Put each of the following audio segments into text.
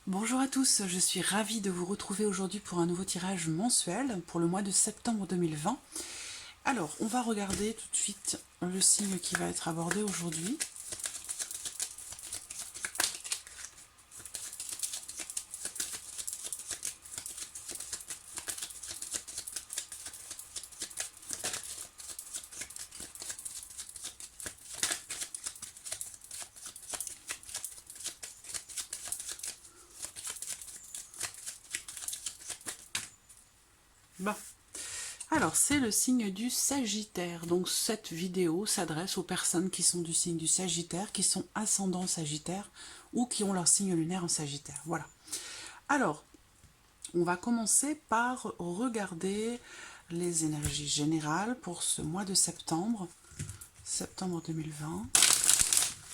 Bonjour à tous, je suis ravie de vous retrouver aujourd'hui pour un nouveau tirage mensuel pour le mois de septembre 2020. Alors, on va regarder tout de suite le signe qui va être abordé aujourd'hui. Bon. Alors, c'est le signe du Sagittaire. Donc, cette vidéo s'adresse aux personnes qui sont du signe du Sagittaire, qui sont ascendants Sagittaire ou qui ont leur signe lunaire en Sagittaire. Voilà. Alors, on va commencer par regarder les énergies générales pour ce mois de septembre. Septembre 2020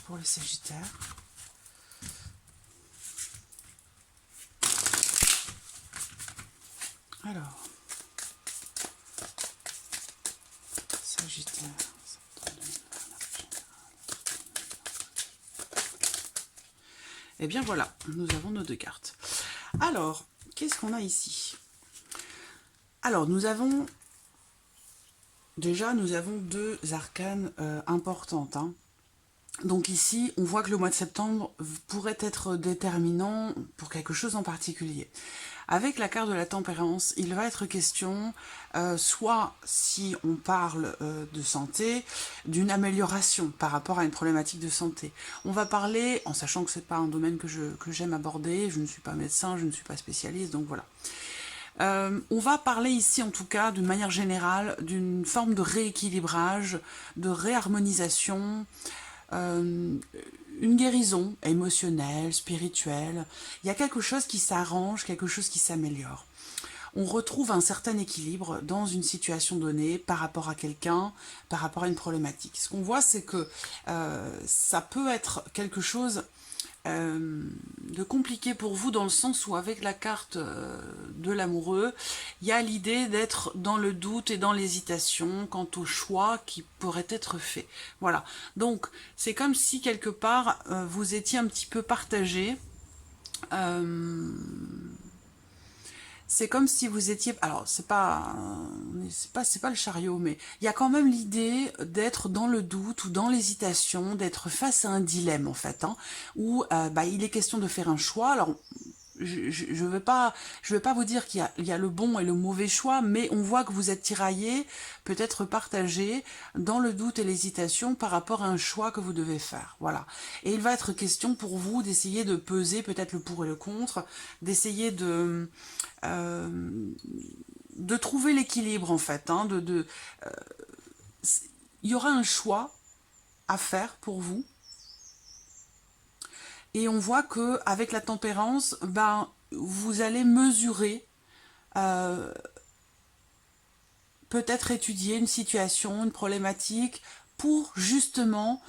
pour les Sagittaires. Alors, Sagittaire, et bien voilà, nous avons nos deux cartes. Alors, qu'est-ce qu'on a ici? Alors, nous avons deux arcanes importantes. Donc ici, on voit que le mois de septembre pourrait être déterminant pour quelque chose en particulier. Avec la carte de la tempérance, il va être question, soit si on parle de santé, d'une amélioration par rapport à une problématique de santé. On va parler, en sachant que ce n'est pas un domaine que j'aime aborder, je ne suis pas médecin, je ne suis pas spécialiste, donc voilà. On va parler ici, en tout cas, d'une manière générale, d'une forme de rééquilibrage, de réharmonisation, une guérison émotionnelle, spirituelle. Il y a quelque chose qui s'arrange, quelque chose qui s'améliore. On retrouve un certain équilibre dans une situation donnée par rapport à quelqu'un, par rapport à une problématique. Ce qu'on voit, c'est que ça peut être quelque chose de compliqué pour vous dans le sens où avec la carte de l'amoureux, il y a l'idée d'être dans le doute et dans l'hésitation quant au choix qui pourrait être fait. Voilà, donc c'est comme si quelque part vous étiez un petit peu partagé. C'est comme si vous étiez, alors c'est pas le chariot, mais il y a quand même l'idée d'être dans le doute ou dans l'hésitation, d'être face à un dilemme en fait, où il est question de faire un choix. Alors je vais pas vous dire qu'il y a le bon et le mauvais choix, mais on voit que vous êtes tiraillé, peut-être partagé dans le doute et l'hésitation par rapport à un choix que vous devez faire. Voilà. Et il va être question pour vous d'essayer de peser peut-être le pour et le contre, d'essayer de trouver l'équilibre en fait. Il y aura un choix à faire pour vous. Et on voit que avec la tempérance, vous allez mesurer, peut-être étudier une situation, une problématique, pour justement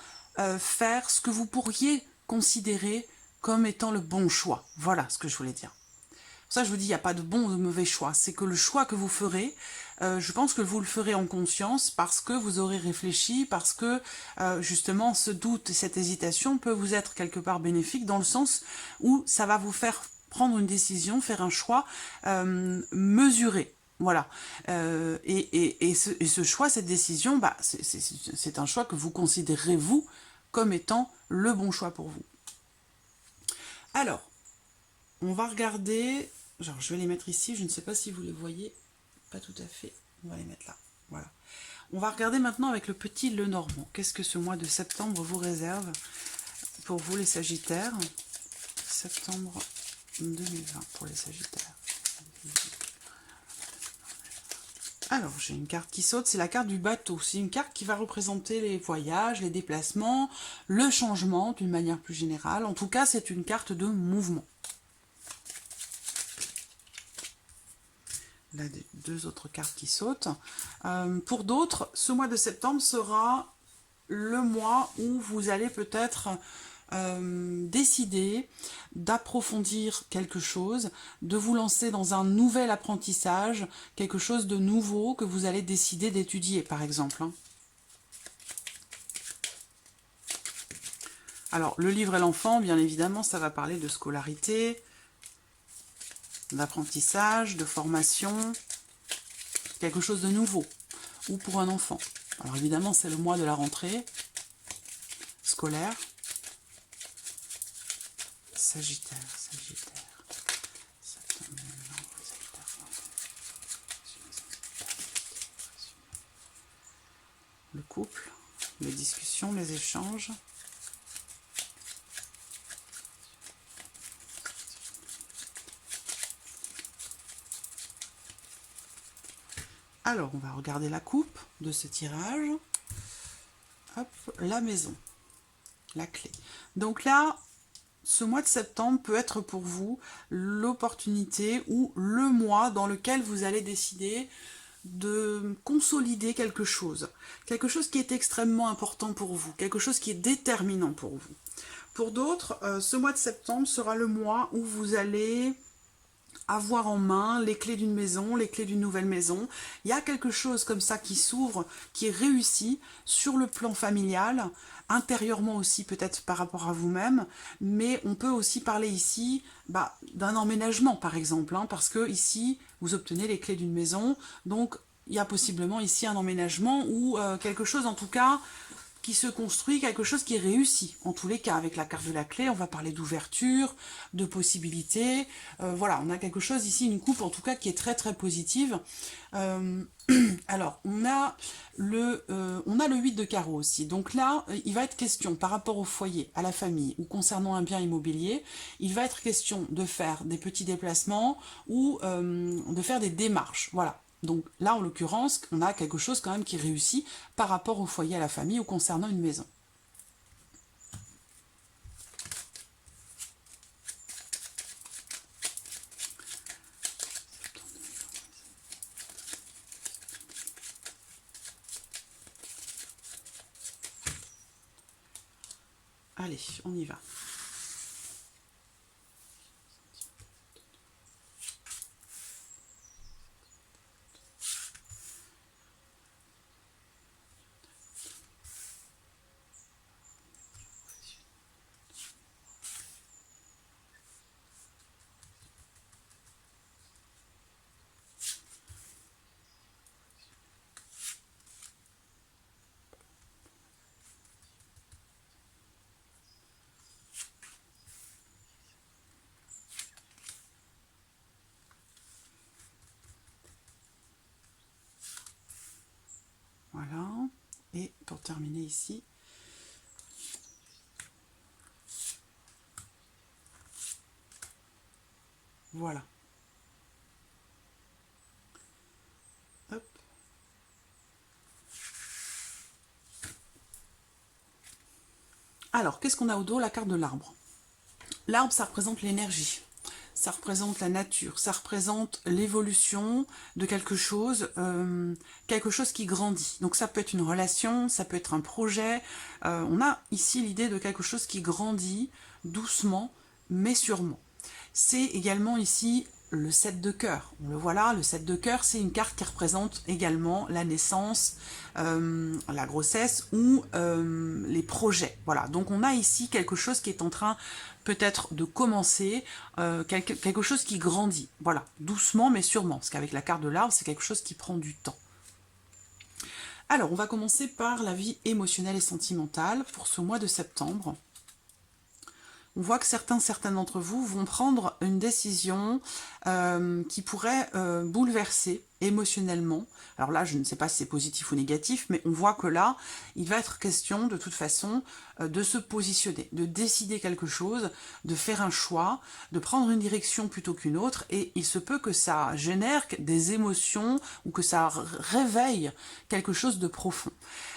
faire ce que vous pourriez considérer comme étant le bon choix. Voilà ce que je voulais dire. Pour ça, je vous dis, il n'y a pas de bon ou de mauvais choix. C'est que le choix que vous ferez, je pense que vous le ferez en conscience parce que vous aurez réfléchi, parce que justement ce doute et cette hésitation peut vous être quelque part bénéfique dans le sens où ça va vous faire prendre une décision, faire un choix mesuré. Voilà. Et ce choix, cette décision, c'est un choix que vous considérez, vous, comme étant le bon choix pour vous. Alors, on va regarder... Genre, je vais les mettre ici, je ne sais pas si vous les voyez, pas tout à fait, on va les mettre là, voilà. On va regarder maintenant avec le petit Lenormand. Qu'est-ce que ce mois de septembre vous réserve pour vous les Sagittaires? Septembre 2020 pour les Sagittaires. Alors, j'ai une carte qui saute, c'est la carte du bateau. C'est une carte qui va représenter les voyages, les déplacements, le changement d'une manière plus générale. En tout cas, c'est une carte de mouvement. Là, deux autres cartes qui sautent. Pour d'autres, ce mois de septembre sera le mois où vous allez peut-être décider d'approfondir quelque chose, de vous lancer dans un nouvel apprentissage, quelque chose de nouveau que vous allez décider d'étudier, par exemple. Alors, le livre et l'enfant, bien évidemment, ça va parler de scolarité, d'apprentissage, de formation, quelque chose de nouveau, ou pour un enfant. Alors évidemment, c'est le mois de la rentrée scolaire. Sagittaire, Sagittaire. Le couple, les discussions, les échanges. Alors, on va regarder la coupe de ce tirage. Hop, la maison, la clé. Donc là, ce mois de septembre peut être pour vous l'opportunité ou le mois dans lequel vous allez décider de consolider quelque chose qui est extrêmement important pour vous, quelque chose qui est déterminant pour vous. Pour d'autres, ce mois de septembre sera le mois où vous allez avoir en main les clés d'une maison, les clés d'une nouvelle maison. Il y a quelque chose comme ça qui s'ouvre, qui est réussi sur le plan familial, intérieurement aussi peut-être par rapport à vous-même, mais on peut aussi parler ici d'un emménagement par exemple, parce que ici vous obtenez les clés d'une maison, donc il y a possiblement ici un emménagement ou quelque chose en tout cas qui se construit, quelque chose qui est réussi. En tous les cas, avec la carte de la clé, on va parler d'ouverture, de possibilités. Voilà, on a quelque chose ici, une coupe en tout cas qui est très très positive. Alors, on a le 8 de carreau aussi. Donc là, il va être question par rapport au foyer, à la famille ou concernant un bien immobilier, il va être question de faire des petits déplacements ou de faire des démarches. Voilà. Donc là, en l'occurrence, on a quelque chose quand même qui réussit par rapport au foyer, à la famille ou concernant une maison. Allez, on y va. Voilà. Et pour terminer ici, voilà. Hop. Alors, qu'est-ce qu'on a au dos? La carte de l'arbre. L'arbre, ça représente l'énergie. Ça représente la nature, ça représente l'évolution de quelque chose qui grandit. Donc ça peut être une relation, ça peut être un projet. On a ici l'idée de quelque chose qui grandit doucement, mais sûrement. C'est également ici le 7 de cœur. On le voit là, le 7 de cœur, c'est une carte qui représente également la naissance, la grossesse ou les projets. Voilà, donc on a ici quelque chose qui est en train peut-être de commencer, quelque chose qui grandit. Voilà, doucement mais sûrement, parce qu'avec la carte de l'arbre, c'est quelque chose qui prend du temps. Alors, on va commencer par la vie émotionnelle et sentimentale pour ce mois de septembre. On voit que certains d'entre vous vont prendre une décision qui pourrait bouleverser émotionnellement. Alors là, je ne sais pas si c'est positif ou négatif, mais on voit que là, il va être question de toute façon de se positionner, de décider quelque chose, de faire un choix, de prendre une direction plutôt qu'une autre, et il se peut que ça génère des émotions ou que ça réveille quelque chose de profond.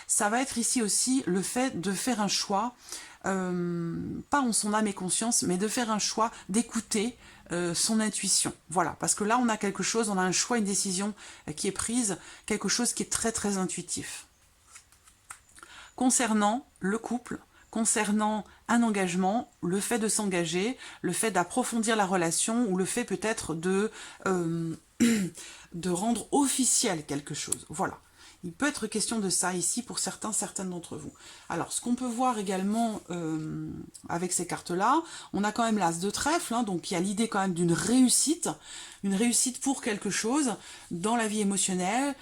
Ça va être ici aussi le fait de faire un choix, pas en son âme et conscience, mais de faire un choix, d'écouter son intuition. Voilà, parce que là, on a quelque chose, on a un choix, une décision qui est prise, quelque chose qui est très très intuitif. Concernant le couple, concernant un engagement, le fait de s'engager, le fait d'approfondir la relation ou le fait peut-être de rendre officiel quelque chose. Voilà. Il peut être question de ça ici pour certaines d'entre vous. Alors, ce qu'on peut voir également avec ces cartes-là, on a quand même l'As de trèfle, hein, donc il y a l'idée quand même d'une réussite pour quelque chose dans la vie émotionnelle,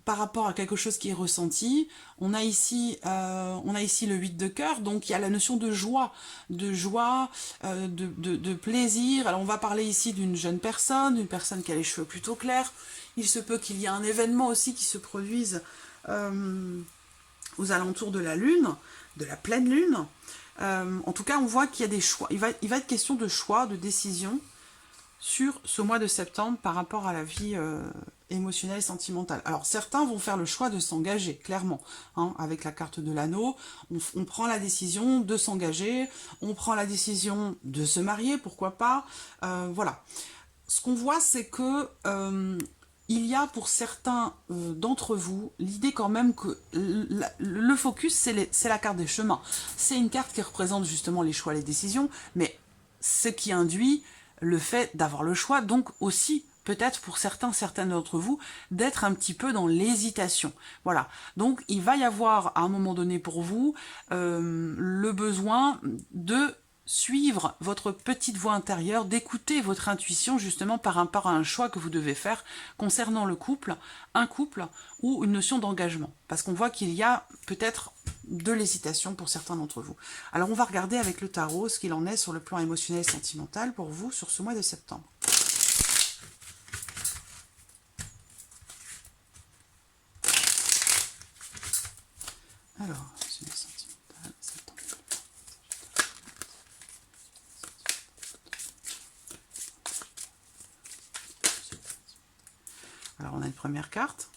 par rapport à quelque chose qui est ressenti. On a ici le 8 de cœur, donc il y a la notion de joie, de plaisir. Alors on va parler ici d'une jeune personne, d'une personne qui a les cheveux plutôt clairs. Il se peut qu'il y ait un événement aussi qui se produise aux alentours de la lune, de la pleine lune. En tout cas, on voit qu'il y a des choix. Il va être question de choix, de décision sur ce mois de septembre par rapport à la vie émotionnelle et sentimentale. Alors, certains vont faire le choix de s'engager, clairement. Hein, avec la carte de l'anneau, on prend la décision de s'engager, on prend la décision de se marier, pourquoi pas. Voilà. Ce qu'on voit, c'est que il y a pour certains d'entre vous l'idée quand même que le focus, c'est la carte des chemins. C'est une carte qui représente justement les choix, les décisions, mais ce qui induit le fait d'avoir le choix, donc aussi peut-être pour certaines d'entre vous, d'être un petit peu dans l'hésitation. Voilà, donc il va y avoir à un moment donné pour vous le besoin de suivre votre petite voix intérieure, d'écouter votre intuition justement par rapport à un choix que vous devez faire concernant le couple, un couple ou une notion d'engagement. Parce qu'on voit qu'il y a peut-être de l'hésitation pour certains d'entre vous. Alors on va regarder avec le tarot ce qu'il en est sur le plan émotionnel et sentimental pour vous sur ce mois de septembre. Alors, émotionnel, sentimental, septembre. Alors on a une première carte.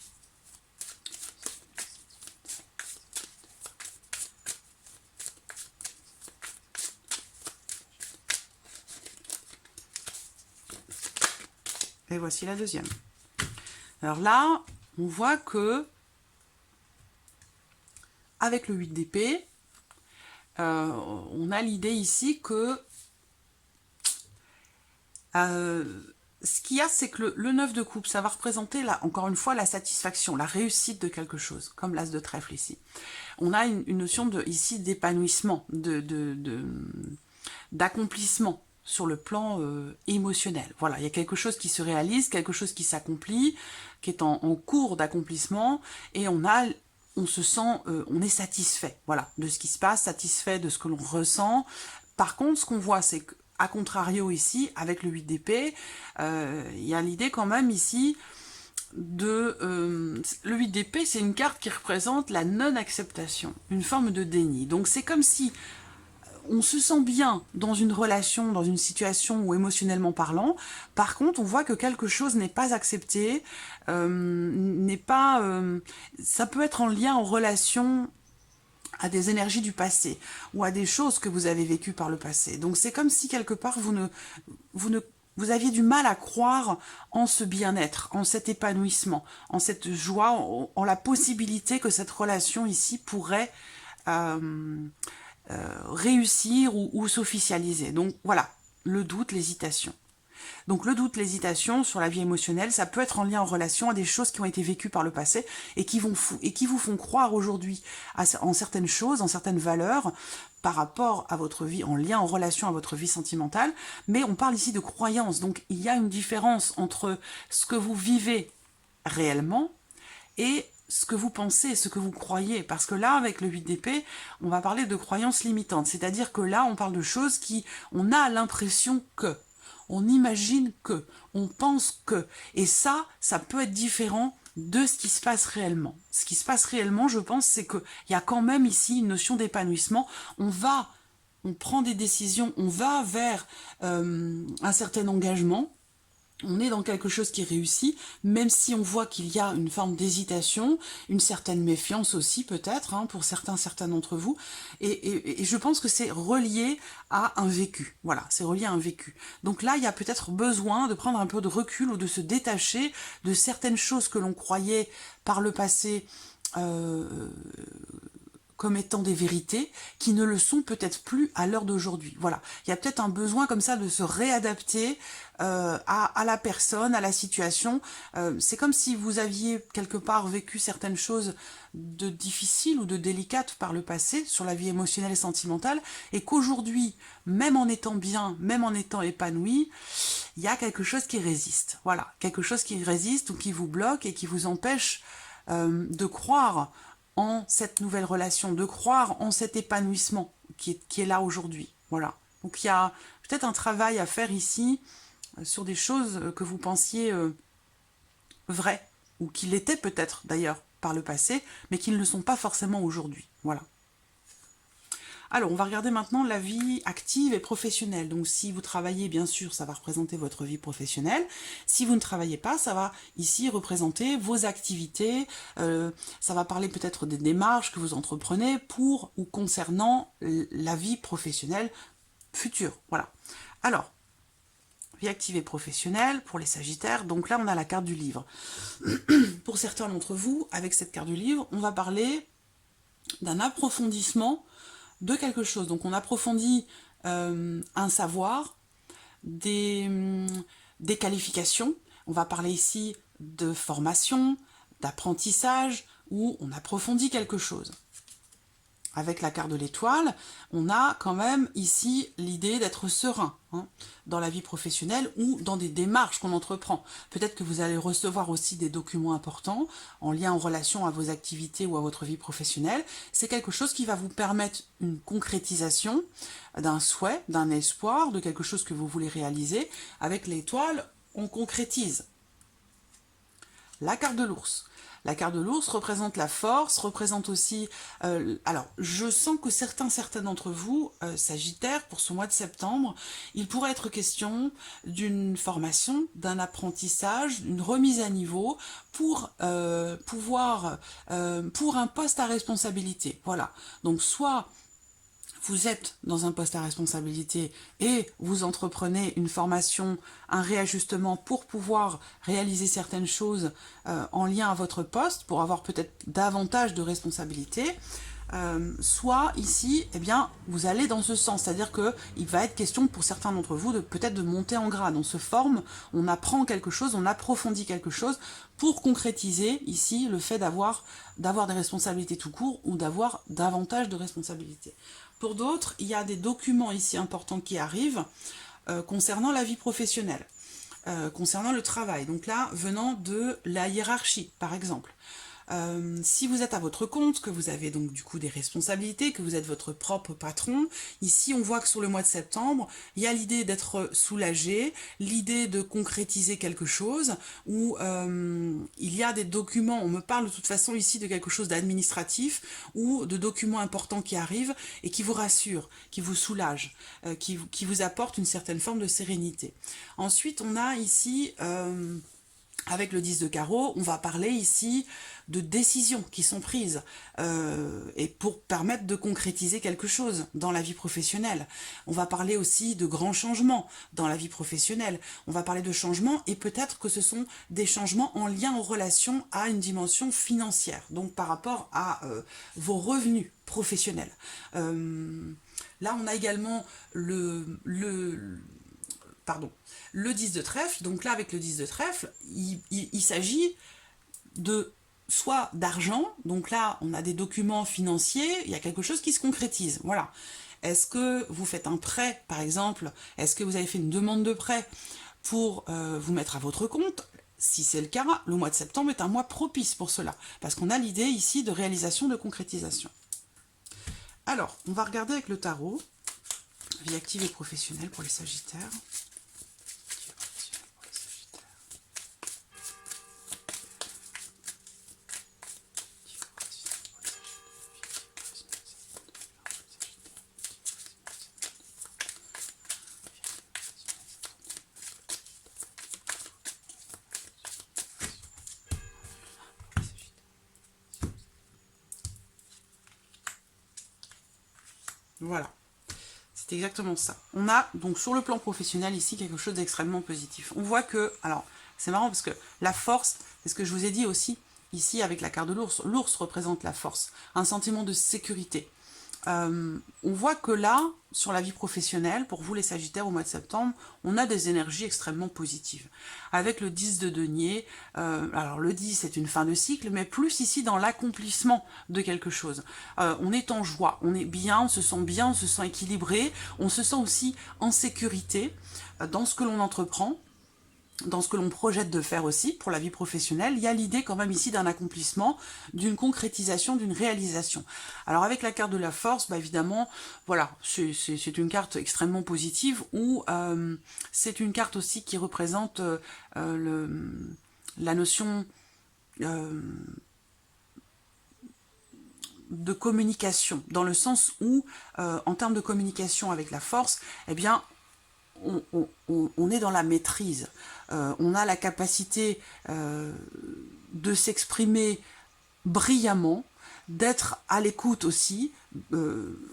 Et voici la deuxième. Alors là, on voit que avec le 8 d'épée, on a l'idée ici que ce qu'il y a, c'est que le 9 de coupe, ça va représenter, là, encore une fois, la satisfaction, la réussite de quelque chose, comme l'as de trèfle ici. On a une notion ici d'épanouissement, d'accomplissement sur le plan émotionnel. Voilà, il y a quelque chose qui se réalise, quelque chose qui s'accomplit, qui est en cours d'accomplissement, et on se sent, on est satisfait, voilà, de ce qui se passe, satisfait de ce que l'on ressent. Par contre, ce qu'on voit, c'est que à contrario ici, avec le 8 d'épée, il y a l'idée quand même ici de... le 8 d'épée, c'est une carte qui représente la non-acceptation, une forme de déni. Donc c'est comme si on se sent bien dans une relation, dans une situation où émotionnellement parlant, par contre on voit que quelque chose n'est pas accepté, n'est pas... ça peut être en lien, en relation à des énergies du passé, ou à des choses que vous avez vécues par le passé. Donc c'est comme si quelque part vous aviez du mal à croire en ce bien-être, en cet épanouissement, en cette joie, en la possibilité que cette relation ici pourrait réussir ou s'officialiser. Donc voilà, le doute, l'hésitation. Donc le doute, l'hésitation sur la vie émotionnelle, ça peut être en lien en relation à des choses qui ont été vécues par le passé et qui vous font croire aujourd'hui en certaines choses, en certaines valeurs par rapport à votre vie, en lien, en relation à votre vie sentimentale. Mais on parle ici de croyances, donc il y a une différence entre ce que vous vivez réellement et ce que vous pensez, ce que vous croyez. Parce que là, avec le 8 d'épée, on va parler de croyances limitantes. C'est-à-dire que là, on parle de choses on a l'impression que... On imagine que, on pense que, et ça peut être différent de ce qui se passe réellement. Ce qui se passe réellement, je pense, c'est qu'il y a quand même ici une notion d'épanouissement. On prend des décisions, on va vers un certain engagement, on est dans quelque chose qui réussit, même si on voit qu'il y a une forme d'hésitation, une certaine méfiance aussi peut-être, hein, pour certains d'entre vous, et je pense que c'est relié à un vécu, voilà, c'est relié à un vécu. Donc là, il y a peut-être besoin de prendre un peu de recul ou de se détacher de certaines choses que l'on croyait par le passé comme étant des vérités qui ne le sont peut-être plus à l'heure d'aujourd'hui. Voilà, il y a peut-être un besoin comme ça de se réadapter à la personne, à la situation. C'est comme si vous aviez quelque part vécu certaines choses de difficiles ou de délicates par le passé sur la vie émotionnelle et sentimentale, et qu'aujourd'hui, même en étant bien, même en étant épanoui, il y a quelque chose qui résiste. Voilà, quelque chose qui résiste ou qui vous bloque et qui vous empêche de croire en cette nouvelle relation, de croire en cet épanouissement qui est là aujourd'hui. Voilà. Donc il y a peut-être un travail à faire ici sur des choses que vous pensiez vraies, ou qui l'étaient peut-être d'ailleurs par le passé, mais qui ne le sont pas forcément aujourd'hui. Voilà. Alors, on va regarder maintenant la vie active et professionnelle. Donc, si vous travaillez, bien sûr, ça va représenter votre vie professionnelle. Si vous ne travaillez pas, ça va ici représenter vos activités. Ça va parler peut-être des démarches que vous entreprenez pour ou concernant la vie professionnelle future. Voilà. Alors, vie active et professionnelle pour les Sagittaires. Donc là, on a la carte du livre. Pour certains d'entre vous, avec cette carte du livre, on va parler d'un approfondissement de quelque chose. Donc on approfondit un savoir, des qualifications. On va parler ici de formation, d'apprentissage, où on approfondit quelque chose. Avec la carte de l'étoile, on a quand même ici l'idée d'être serein dans la vie professionnelle ou dans des démarches qu'on entreprend. Peut-être que vous allez recevoir aussi des documents importants en lien en relation à vos activités ou à votre vie professionnelle. C'est quelque chose qui va vous permettre une concrétisation d'un souhait, d'un espoir, de quelque chose que vous voulez réaliser. Avec l'étoile, on concrétise. La carte de l'ours. La carte de l'ours représente la force, représente aussi... alors, je sens que certains d'entre vous, Sagittaires, pour ce mois de septembre, il pourrait être question d'une formation, d'un apprentissage, d'une remise à niveau pour pour un poste à responsabilité. Voilà. Donc, soit vous êtes dans un poste à responsabilité et vous entreprenez une formation, un réajustement pour pouvoir réaliser certaines choses en lien à votre poste, pour avoir peut-être davantage de responsabilités, soit ici, eh bien, vous allez dans ce sens, c'est-à-dire qu'il va être question pour certains d'entre vous de peut-être de monter en grade. On se forme, on apprend quelque chose, on approfondit quelque chose pour concrétiser ici le fait d'avoir des responsabilités tout court ou d'avoir davantage de responsabilités. Pour d'autres, il y a des documents ici importants qui arrivent concernant la vie professionnelle, concernant le travail. Donc là, venant de la hiérarchie, par exemple. Si vous êtes à votre compte, que vous avez donc du coup des responsabilités, que vous êtes votre propre patron, ici on voit que sur le mois de septembre, il y a l'idée d'être soulagé, l'idée de concrétiser quelque chose, où il y a des documents, on me parle de toute façon ici de quelque chose d'administratif, ou de documents importants qui arrivent et qui vous rassurent, qui vous soulagent, qui vous apportent une certaine forme de sérénité. Ensuite, on a ici... avec le 10 de carreau, on va parler ici de décisions qui sont prises et pour permettre de concrétiser quelque chose dans la vie professionnelle. On va parler aussi de grands changements dans la vie professionnelle. On va parler de changements et peut-être que ce sont des changements en lien en relation à une dimension financière, donc par rapport à vos revenus professionnels. Là, on a également le 10 de trèfle. Donc là, avec le 10 de trèfle, il s'agit de soit d'argent, donc là, on a des documents financiers, il y a quelque chose qui se concrétise, voilà. Est-ce que vous faites un prêt, par exemple? Est-ce que vous avez fait une demande de prêt pour vous mettre à votre compte? Si c'est le cas, le mois de septembre est un mois propice pour cela, parce qu'on a l'idée ici de réalisation, de concrétisation. Alors, on va regarder avec le tarot, vie active et professionnelle pour les Sagittaires. Voilà, c'est exactement ça. On a donc sur le plan professionnel ici quelque chose d'extrêmement positif. On voit que, alors c'est marrant parce que la force, c'est ce que je vous ai dit aussi, ici avec la carte de l'ours. L'ours représente la force, un sentiment de sécurité. On voit que là, sur la vie professionnelle, pour vous les Sagittaires au mois de septembre, on a des énergies extrêmement positives. Avec le 10 de denier, alors le 10 c'est une fin de cycle, mais plus ici dans l'accomplissement de quelque chose. On est en joie, on est bien, on se sent équilibré, on se sent aussi en sécurité dans ce que l'on entreprend, dans ce que l'on projette de faire aussi pour la vie professionnelle. Il y a l'idée quand même ici d'un accomplissement, d'une concrétisation, d'une réalisation. Alors avec la carte de la force, bah évidemment, voilà, c'est une carte extrêmement positive où c'est une carte aussi qui représente la notion de communication, dans le sens où, en termes de communication avec la force, eh bien, on est dans la maîtrise, on a la capacité de s'exprimer brillamment, d'être à l'écoute aussi,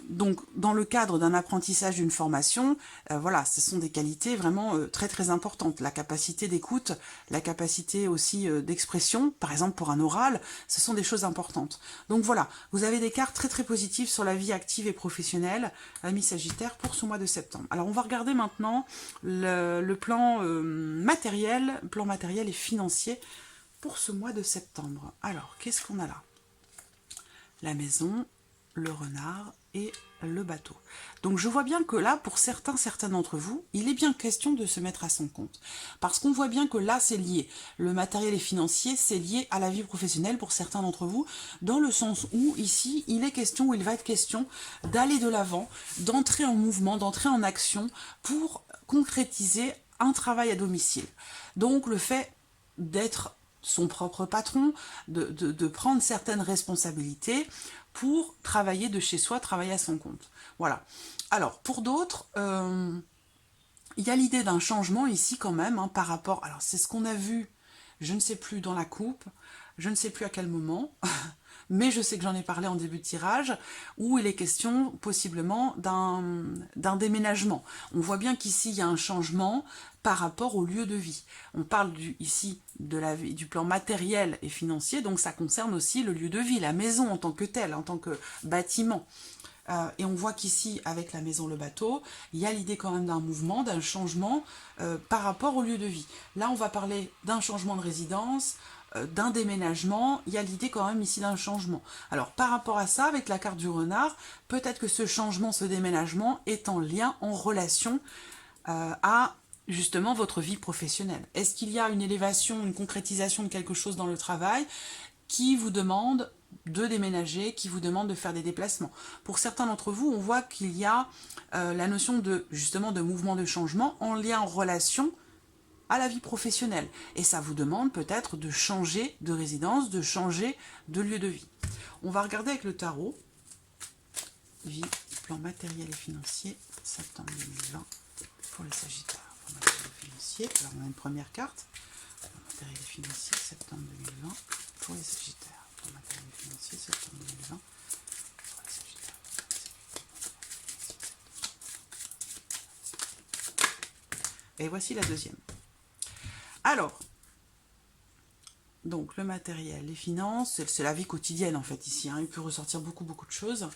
donc dans le cadre d'un apprentissage, d'une formation, voilà, ce sont des qualités vraiment très très importantes, la capacité d'écoute, la capacité aussi d'expression, par exemple pour un oral, ce sont des choses importantes. Donc voilà, vous avez des cartes très très positives sur la vie active et professionnelle, amis Sagittaire, pour ce mois de septembre. Alors on va regarder maintenant le plan matériel et financier pour ce mois de septembre. Alors, qu'est-ce qu'on a là? La maison, le renard et le bateau. Donc je vois bien que là, pour certains d'entre vous, il est bien question de se mettre à son compte. Parce qu'on voit bien que là, c'est lié. Le matériel et financier, c'est lié à la vie professionnelle pour certains d'entre vous, dans le sens où, ici, il va être question d'aller de l'avant, d'entrer en mouvement, d'entrer en action pour concrétiser un travail à domicile. Donc le fait d'être son propre patron, de prendre certaines responsabilités pour travailler de chez soi, travailler à son compte. Voilà. Alors, pour d'autres, il y a l'idée d'un changement ici quand même, hein, par rapport... Alors, c'est ce qu'on a vu, je ne sais plus dans la coupe, je ne sais plus à quel moment, mais je sais que j'en ai parlé en début de tirage, où il est question possiblement d'un déménagement. On voit bien qu'ici, il y a un changement par rapport au lieu de vie. On parle ici du plan matériel et financier, donc ça concerne aussi le lieu de vie, la maison en tant que telle, en tant que bâtiment. Et on voit qu'ici, avec la maison, le bateau, il y a l'idée quand même d'un mouvement, d'un changement par rapport au lieu de vie. Là, on va parler d'un changement de résidence, d'un déménagement, il y a l'idée quand même ici d'un changement. Alors, par rapport à ça, avec la carte du renard, peut-être que ce changement, ce déménagement est en lien, en relation à justement votre vie professionnelle. Est-ce qu'il y a une élévation, une concrétisation de quelque chose dans le travail qui vous demande de déménager, qui vous demande de faire des déplacements? Pour certains d'entre vous, on voit qu'il y a la notion justement de mouvement de changement en lien, en relation à la vie professionnelle. Et ça vous demande peut-être de changer de résidence, de changer de lieu de vie. On va regarder avec le tarot. Vie, plan matériel et financier, septembre 2020 pour les Sagittaires. Plan matériel et financier. Alors on a une première carte. Plan matériel et financier, septembre 2020 pour les Sagittaires. Plan matériel et financier, septembre 2020 pour les Sagittaires. Et voici la deuxième. Alors, donc le matériel, les finances, c'est la vie quotidienne en fait ici, hein, il peut ressortir beaucoup de choses.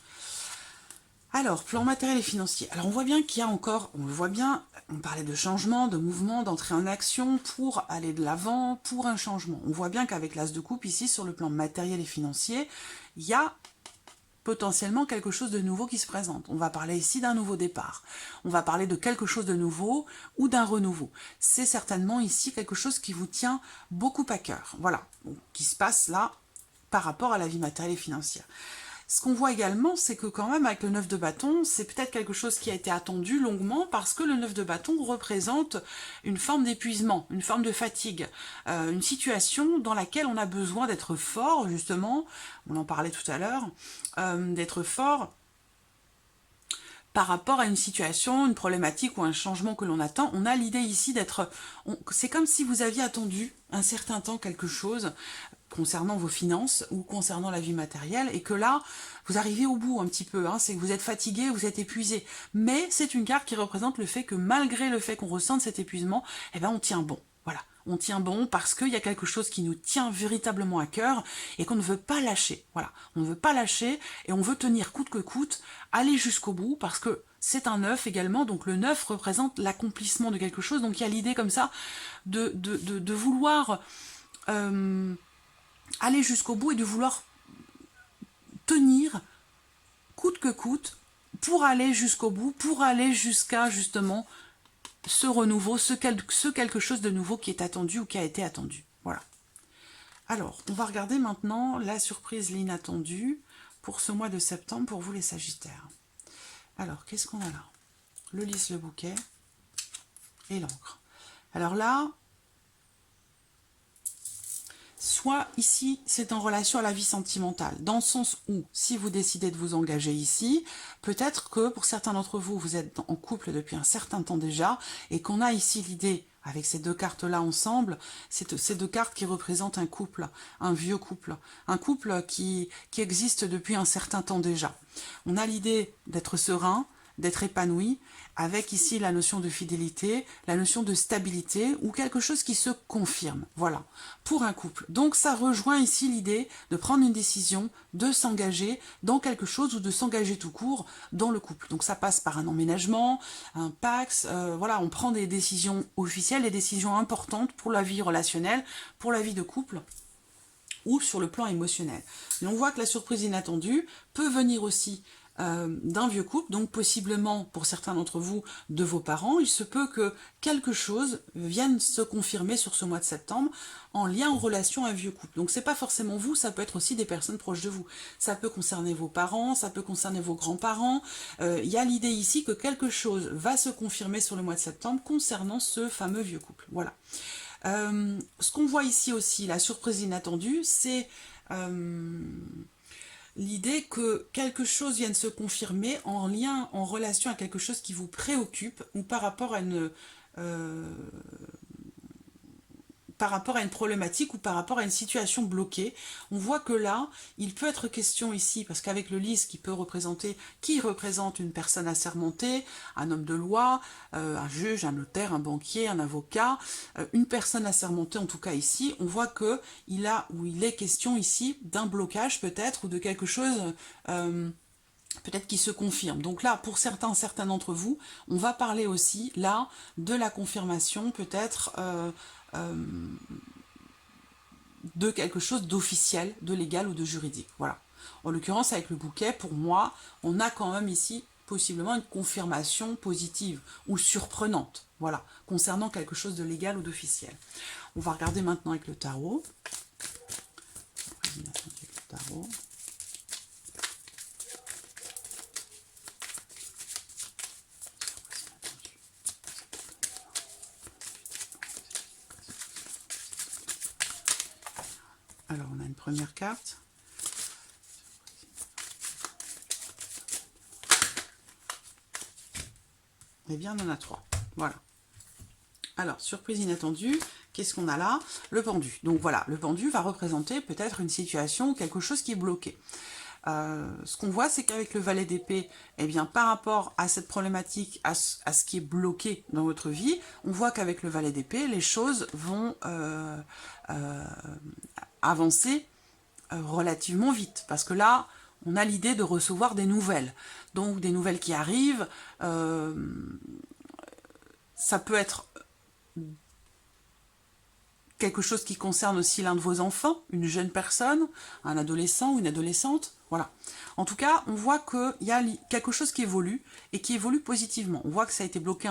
Alors, plan matériel et financier. Alors on voit bien qu'il y a encore, on le voit bien, on parlait de changement, de mouvement, d'entrée en action pour aller de l'avant, pour un changement. On voit bien qu'avec l'as de coupe ici, sur le plan matériel et financier, il y a potentiellement quelque chose de nouveau qui se présente. On va parler ici d'un nouveau départ. On va parler de quelque chose de nouveau ou d'un renouveau. C'est certainement ici quelque chose qui vous tient beaucoup à cœur. Voilà, donc, qui se passe là par rapport à la vie matérielle et financière. Ce qu'on voit également, c'est que quand même avec le 9 de bâton, c'est peut-être quelque chose qui a été attendu longuement parce que le 9 de bâton représente une forme d'épuisement, une forme de fatigue, une situation dans laquelle on a besoin d'être fort, justement, on en parlait tout à l'heure, d'être fort par rapport à une situation, une problématique ou un changement que l'on attend. On a l'idée ici d'être... C'est comme si vous aviez attendu un certain temps quelque chose concernant vos finances ou concernant la vie matérielle, et que là, vous arrivez au bout un petit peu, hein, c'est que vous êtes fatigué, vous êtes épuisé. Mais c'est une carte qui représente le fait que malgré le fait qu'on ressente cet épuisement, eh ben on tient bon. Voilà, On tient bon parce qu'il y a quelque chose qui nous tient véritablement à cœur et qu'on ne veut pas lâcher. Voilà, on ne veut pas lâcher et on veut tenir coûte que coûte, aller jusqu'au bout parce que c'est un 9 également, donc le 9 représente l'accomplissement de quelque chose. Donc il y a l'idée comme ça de vouloir aller jusqu'au bout et de vouloir tenir coûte que coûte pour aller jusqu'au bout, pour aller jusqu'à justement ce renouveau, ce quelque chose de nouveau qui est attendu ou qui a été attendu. Voilà. Alors, on va regarder maintenant la surprise, l'inattendue pour ce mois de septembre pour vous les Sagittaires. Alors, qu'est-ce qu'on a là? Le lys, le bouquet et l'encre. Alors là, soit ici, c'est en relation à la vie sentimentale, dans le sens où, si vous décidez de vous engager ici, peut-être que pour certains d'entre vous, vous êtes en couple depuis un certain temps déjà, et qu'on a ici l'idée, avec ces deux cartes-là ensemble, ces deux cartes qui représentent un couple, un vieux couple, un couple qui existe depuis un certain temps déjà. On a l'idée d'être serein, d'être épanoui, avec ici la notion de fidélité, la notion de stabilité ou quelque chose qui se confirme, voilà, pour un couple. Donc ça rejoint ici l'idée de prendre une décision, de s'engager dans quelque chose ou de s'engager tout court dans le couple. Donc ça passe par un emménagement, un Pacs, voilà, on prend des décisions officielles, des décisions importantes pour la vie relationnelle, pour la vie de couple ou sur le plan émotionnel. Et on voit que la surprise inattendue peut venir aussi d'un vieux couple, donc possiblement pour certains d'entre vous de vos parents. Il se peut que quelque chose vienne se confirmer sur ce mois de septembre en lien en relation à un vieux couple. Donc c'est pas forcément vous, ça peut être aussi des personnes proches de vous. Ça peut concerner vos parents, ça peut concerner vos grands-parents. Il y a l'idée ici que quelque chose va se confirmer sur le mois de septembre concernant ce fameux vieux couple. Voilà. Ce qu'on voit ici aussi, la surprise inattendue, c'est l'idée que quelque chose vienne se confirmer en lien, en relation à quelque chose qui vous préoccupe ou par rapport à une problématique ou par rapport à une situation bloquée. On voit que là, il peut être question ici, parce qu'avec le lys qui représente une personne assermentée, un homme de loi, un juge, un notaire, un banquier, un avocat, une personne assermentée en tout cas ici, on voit que il est question ici d'un blocage peut-être ou de quelque chose peut-être qui se confirme. Donc là, pour certains d'entre vous, on va parler aussi là de la confirmation peut-être de quelque chose d'officiel, de légal ou de juridique. Voilà. En l'occurrence, avec le bouquet, pour moi, on a quand même ici possiblement une confirmation positive ou surprenante, voilà, concernant quelque chose de légal ou d'officiel. On va regarder maintenant avec le tarot. Alors, on a une première carte. Eh bien, on en a 3. Voilà. Alors, surprise inattendue, qu'est-ce qu'on a là? Le pendu. Donc voilà, le pendu va représenter peut-être une situation ou quelque chose qui est bloqué. Ce qu'on voit, c'est qu'avec le valet d'épée, eh bien, par rapport à cette problématique, à ce qui est bloqué dans votre vie, on voit qu'avec le valet d'épée, les choses vont avancer relativement vite. Parce que là, on a l'idée de recevoir des nouvelles. Donc, des nouvelles qui arrivent, ça peut être quelque chose qui concerne aussi l'un de vos enfants, une jeune personne, un adolescent ou une adolescente, voilà. En tout cas, on voit qu'il y a quelque chose qui évolue et qui évolue positivement. On voit que ça a été bloqué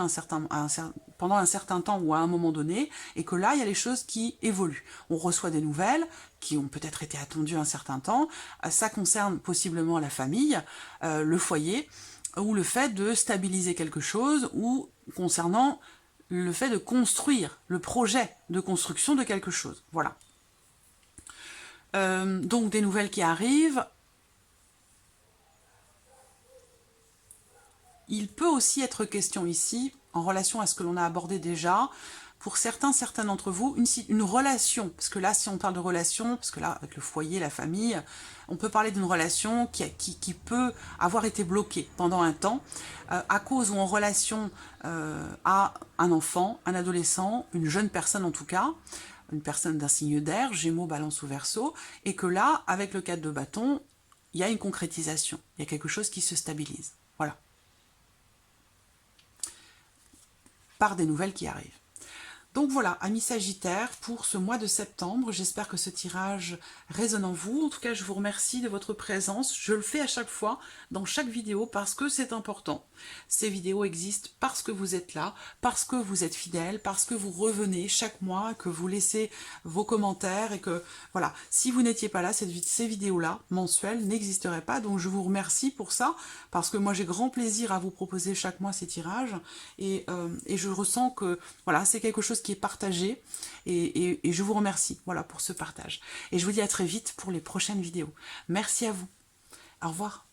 pendant un certain temps ou à un moment donné et que là, il y a les choses qui évoluent. On reçoit des nouvelles qui ont peut-être été attendues un certain temps. Ça concerne possiblement la famille, le foyer ou le fait de stabiliser quelque chose ou concernant le fait de construire, le projet de construction de quelque chose. Voilà. Donc des nouvelles qui arrivent. Il peut aussi être question ici, en relation à ce que l'on a abordé déjà, pour certains d'entre vous, une relation, parce que là, si on parle de relation, parce que là, avec le foyer, la famille, on peut parler d'une relation qui peut avoir été bloquée pendant un temps, à cause ou en relation à un enfant, un adolescent, une jeune personne en tout cas, une personne d'un signe d'air, Gémeaux, Balance ou Verseau, et que là, avec le 4 de bâton, il y a une concrétisation, il y a quelque chose qui se stabilise. Voilà. Par des nouvelles qui arrivent. Donc voilà, amis Sagittaires, pour ce mois de septembre, j'espère que ce tirage résonne en vous. En tout cas, je vous remercie de votre présence. Je le fais à chaque fois, dans chaque vidéo, parce que c'est important. Ces vidéos existent parce que vous êtes là, parce que vous êtes fidèles, parce que vous revenez chaque mois, que vous laissez vos commentaires et que, voilà, si vous n'étiez pas là, ces vidéos-là, mensuelles, n'existeraient pas. Donc je vous remercie pour ça, parce que moi j'ai grand plaisir à vous proposer chaque mois ces tirages et je ressens que, voilà, c'est quelque chose qui est partagé et je vous remercie, voilà, pour ce partage. Et je vous dis à très vite pour les prochaines vidéos. Merci à vous. Au revoir.